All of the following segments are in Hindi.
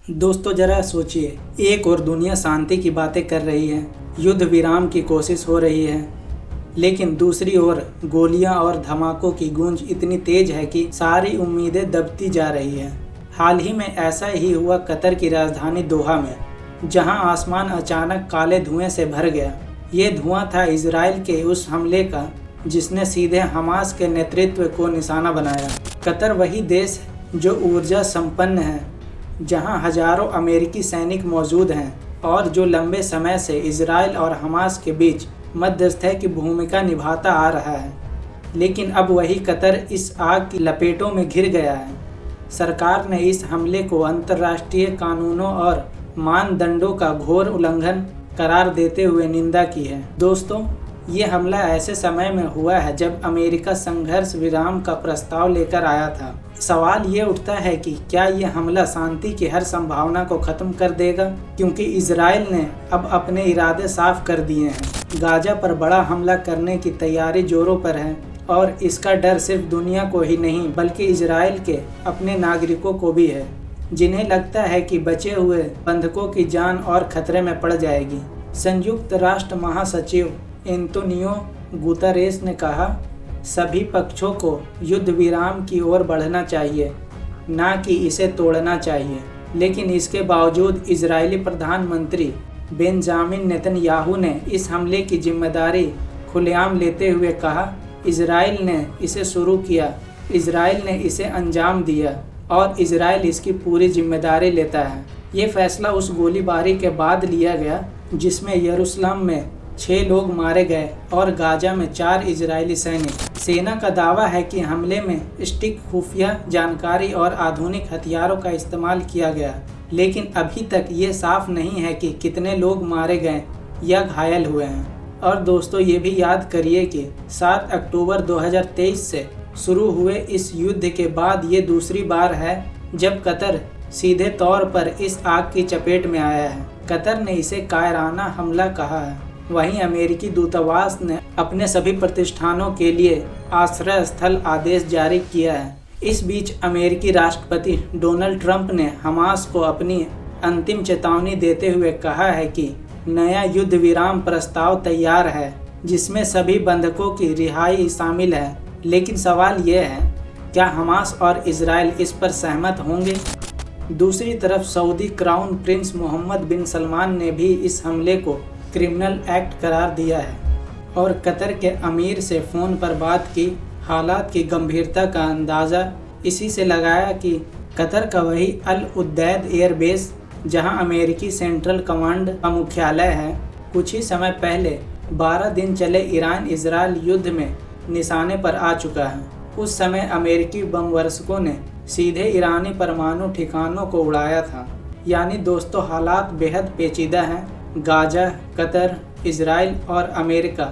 दोस्तों जरा सोचिए, एक और दुनिया शांति की बातें कर रही है, युद्ध विराम की कोशिश हो रही है, लेकिन दूसरी ओर गोलियां और धमाकों की गूंज इतनी तेज है कि सारी उम्मीदें दबती जा रही है। हाल ही में ऐसा ही हुआ कतर की राजधानी दोहा में, जहां आसमान अचानक काले धुएं से भर गया। ये धुआं था इजराइल के उस हमले का जिसने सीधे हमास के नेतृत्व को निशाना बनाया। कतर वही देश जो ऊर्जा संपन्न है, जहां हजारों अमेरिकी सैनिक मौजूद हैं और जो लंबे समय से इजराइल और हमास के बीच मध्यस्थता की भूमिका निभाता आ रहा है। लेकिन अब वही कतर इस आग की लपेटों में घिर गया है। सरकार ने इस हमले को अंतर्राष्ट्रीय कानूनों और मानदंडों का घोर उल्लंघन करार देते हुए निंदा की है। दोस्तों, ये हमला ऐसे समय में हुआ है जब अमेरिका संघर्ष विराम का प्रस्ताव लेकर आया था। सवाल ये उठता है कि क्या ये हमला शांति की हर संभावना को खत्म कर देगा, क्योंकि इजराइल ने अब अपने इरादे साफ कर दिए हैं। गाजा पर बड़ा हमला करने की तैयारी जोरों पर है और इसका डर सिर्फ दुनिया को ही नहीं बल्कि इजराइल के अपने नागरिकों को भी है, जिन्हें लगता है कि बचे हुए बंधकों की जान और खतरे में पड़ जाएगी। संयुक्त राष्ट्र महासचिव एंटोनियो गुतेरेस ने कहा, सभी पक्षों को युद्ध विराम की ओर बढ़ना चाहिए, ना कि इसे तोड़ना चाहिए। लेकिन इसके बावजूद इजरायली प्रधानमंत्री बेंजामिन नेतन्याहू ने इस हमले की जिम्मेदारी खुलेआम लेते हुए कहा, इजराइल ने इसे शुरू किया, इजराइल ने इसे अंजाम दिया और इजराइल इसकी पूरी जिम्मेदारी लेता है। ये फैसला उस गोलीबारी के बाद लिया गया जिसमें यरूशलेम में 6 लोग मारे गए और गाजा में 4 इजरायली सैनिक। सेना का दावा है कि हमले में सटीक खुफिया जानकारी और आधुनिक हथियारों का इस्तेमाल किया गया, लेकिन अभी तक ये साफ नहीं है कि कितने लोग मारे गए या घायल हुए हैं। और दोस्तों, ये भी याद करिए कि 7 अक्टूबर 2023 से शुरू हुए इस युद्ध के बाद ये दूसरी बार है जब कतर सीधे तौर पर इस आग की चपेट में आया है। कतर ने इसे कायराना हमला कहा है। वहीं अमेरिकी दूतावास ने अपने सभी प्रतिष्ठानों के लिए आश्रय स्थल आदेश जारी किया है। इस बीच अमेरिकी राष्ट्रपति डोनाल्ड ट्रंप ने हमास को अपनी अंतिम चेतावनी देते हुए कहा है कि नया युद्ध विराम प्रस्ताव तैयार है जिसमें सभी बंधकों की रिहाई शामिल है। लेकिन सवाल यह है, क्या हमास और इजराइल इस पर सहमत होंगे? दूसरी तरफ सऊदी क्राउन प्रिंस मोहम्मद बिन सलमान ने भी इस हमले को क्रिमिनल एक्ट करार दिया है और कतर के अमीर से फ़ोन पर बात की। हालात की गंभीरता का अंदाज़ा इसी से लगाया कि कतर का वही अल उदैद एयरबेस, जहां अमेरिकी सेंट्रल कमांड का मुख्यालय है, कुछ ही समय पहले 12 दिन चले ईरान इजराइल युद्ध में निशाने पर आ चुका है। उस समय अमेरिकी बमवर्षकों ने सीधे ईरानी परमाणु ठिकानों को उड़ाया था। यानी दोस्तों, हालात बेहद पेचीदा हैं। गाजा, कतर, इजराइल और अमेरिका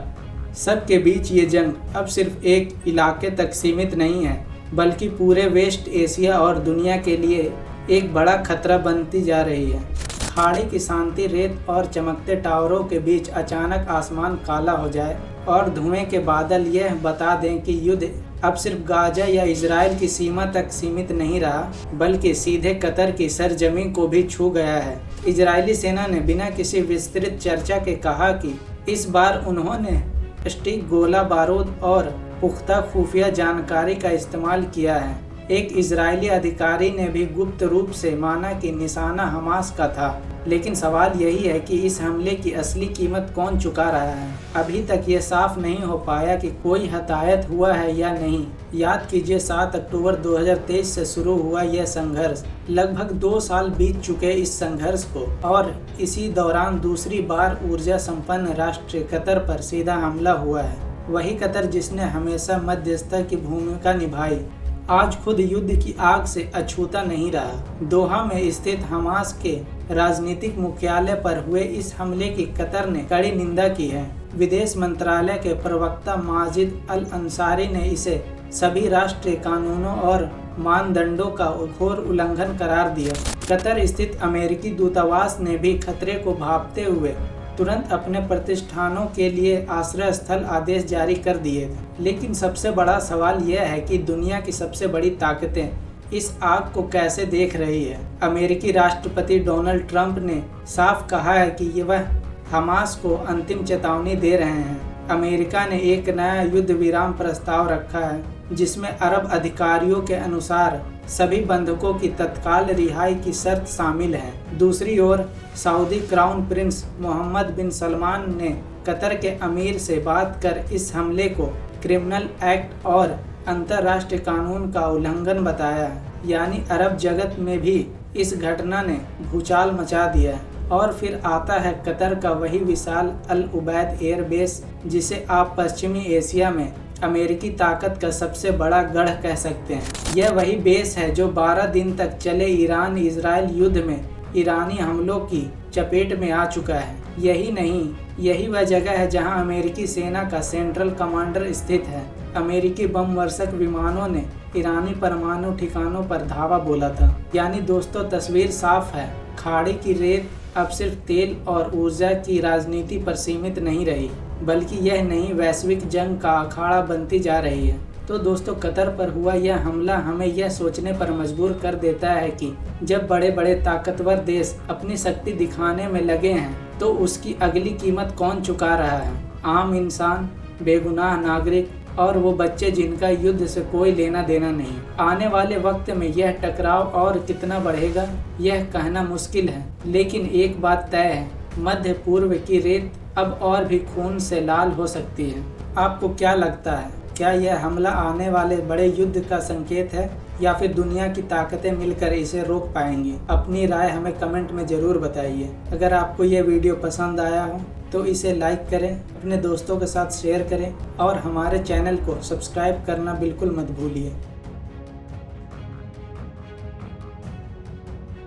सब के बीच ये जंग अब सिर्फ एक इलाके तक सीमित नहीं है, बल्कि पूरे वेस्ट एशिया और दुनिया के लिए एक बड़ा खतरा बनती जा रही है। खाड़ी की शांति रेत और चमकते टावरों के बीच अचानक आसमान काला हो जाए और धुएं के बादल यह बता दें कि युद्ध अब सिर्फ गाजा या इजराइल की सीमा तक सीमित नहीं रहा, बल्कि सीधे कतर की सरजमीन को भी छू गया है। इजरायली सेना ने बिना किसी विस्तृत चर्चा के कहा कि इस बार उन्होंने सटीक गोला बारूद और पुख्ता खुफिया जानकारी का इस्तेमाल किया है। एक इजरायली अधिकारी ने भी गुप्त रूप से माना कि निशाना हमास का था। लेकिन सवाल यही है कि इस हमले की असली कीमत कौन चुका रहा है। अभी तक ये साफ नहीं हो पाया कि कोई हताहत हुआ है या नहीं। याद कीजिए, 7 अक्टूबर 2023 से शुरू हुआ यह संघर्ष। लगभग 2 साल बीत चुके इस संघर्ष को और इसी दौरान दूसरी बार ऊर्जा संपन्न राष्ट्र कतर पर सीधा हमला हुआ है। वही कतर जिसने हमेशा मध्यस्थता की भूमिका निभाई, आज खुद युद्ध की आग से अछूता नहीं रहा। दोहा में स्थित हमास के राजनीतिक मुख्यालय पर हुए इस हमले की कतर ने कड़ी निंदा की है। विदेश मंत्रालय के प्रवक्ता माजिद अल अंसारी ने इसे सभी राष्ट्रीय कानूनों और मानदंडों का घोर उल्लंघन करार दिया। कतर स्थित अमेरिकी दूतावास ने भी खतरे को भांपते हुए तुरंत अपने प्रतिष्ठानों के लिए आश्रय स्थल आदेश जारी कर दिए थे। लेकिन सबसे बड़ा सवाल यह है कि दुनिया की सबसे बड़ी ताकतें इस आग को कैसे देख रही है। अमेरिकी राष्ट्रपति डोनाल्ड ट्रंप ने साफ कहा है कि वह हमास को अंतिम चेतावनी दे रहे हैं। अमेरिका ने एक नया युद्ध विराम प्रस्ताव रखा है जिसमें अरब अधिकारियों के अनुसार सभी बंधकों की तत्काल रिहाई की शर्त शामिल है। दूसरी ओर सऊदी क्राउन प्रिंस मोहम्मद बिन सलमान ने कतर के अमीर से बात कर इस हमले को क्रिमिनल एक्ट और अंतर्राष्ट्रीय कानून का उल्लंघन बताया है। यानी अरब जगत में भी इस घटना ने भूचाल मचा दिया है। और फिर आता है कतर का वही विशाल अल उबैद एयरबेस, जिसे आप पश्चिमी एशिया में अमेरिकी ताकत का सबसे बड़ा गढ़ कह सकते हैं। यह वही बेस है जो 12 दिन तक चले ईरान इजराइल युद्ध में ईरानी हमलों की चपेट में आ चुका है। यही नहीं, यही वह जगह है जहां अमेरिकी सेना का सेंट्रल कमांडर स्थित है। अमेरिकी बम वर्षक विमानों ने ईरानी परमाणु ठिकानों पर धावा बोला था। यानी दोस्तों, तस्वीर साफ है। खाड़ी की रेत अब सिर्फ तेल और ऊर्जा की राजनीति पर सीमित नहीं रही, बल्कि यह नई वैश्विक जंग का अखाड़ा बनती जा रही है। तो दोस्तों, कतर पर हुआ यह हमला हमें यह सोचने पर मजबूर कर देता है कि जब बड़े बड़े ताकतवर देश अपनी शक्ति दिखाने में लगे हैं तो उसकी अगली कीमत कौन चुका रहा है? आम इंसान, बेगुनाह नागरिक और वो बच्चे जिनका युद्ध से कोई लेना देना नहीं। आने वाले वक्त में यह टकराव और कितना बढ़ेगा यह कहना मुश्किल है, लेकिन एक बात तय है, मध्य पूर्व की रेत अब और भी खून से लाल हो सकती है। आपको क्या लगता है, क्या यह हमला आने वाले बड़े युद्ध का संकेत है या फिर दुनिया की ताकतें मिलकर इसे रोक पाएंगी? अपनी राय हमें कमेंट में ज़रूर बताइए। अगर आपको यह वीडियो पसंद आया हो तो इसे लाइक करें, अपने दोस्तों के साथ शेयर करें और हमारे चैनल को सब्सक्राइब करना बिल्कुल मत भूलिए।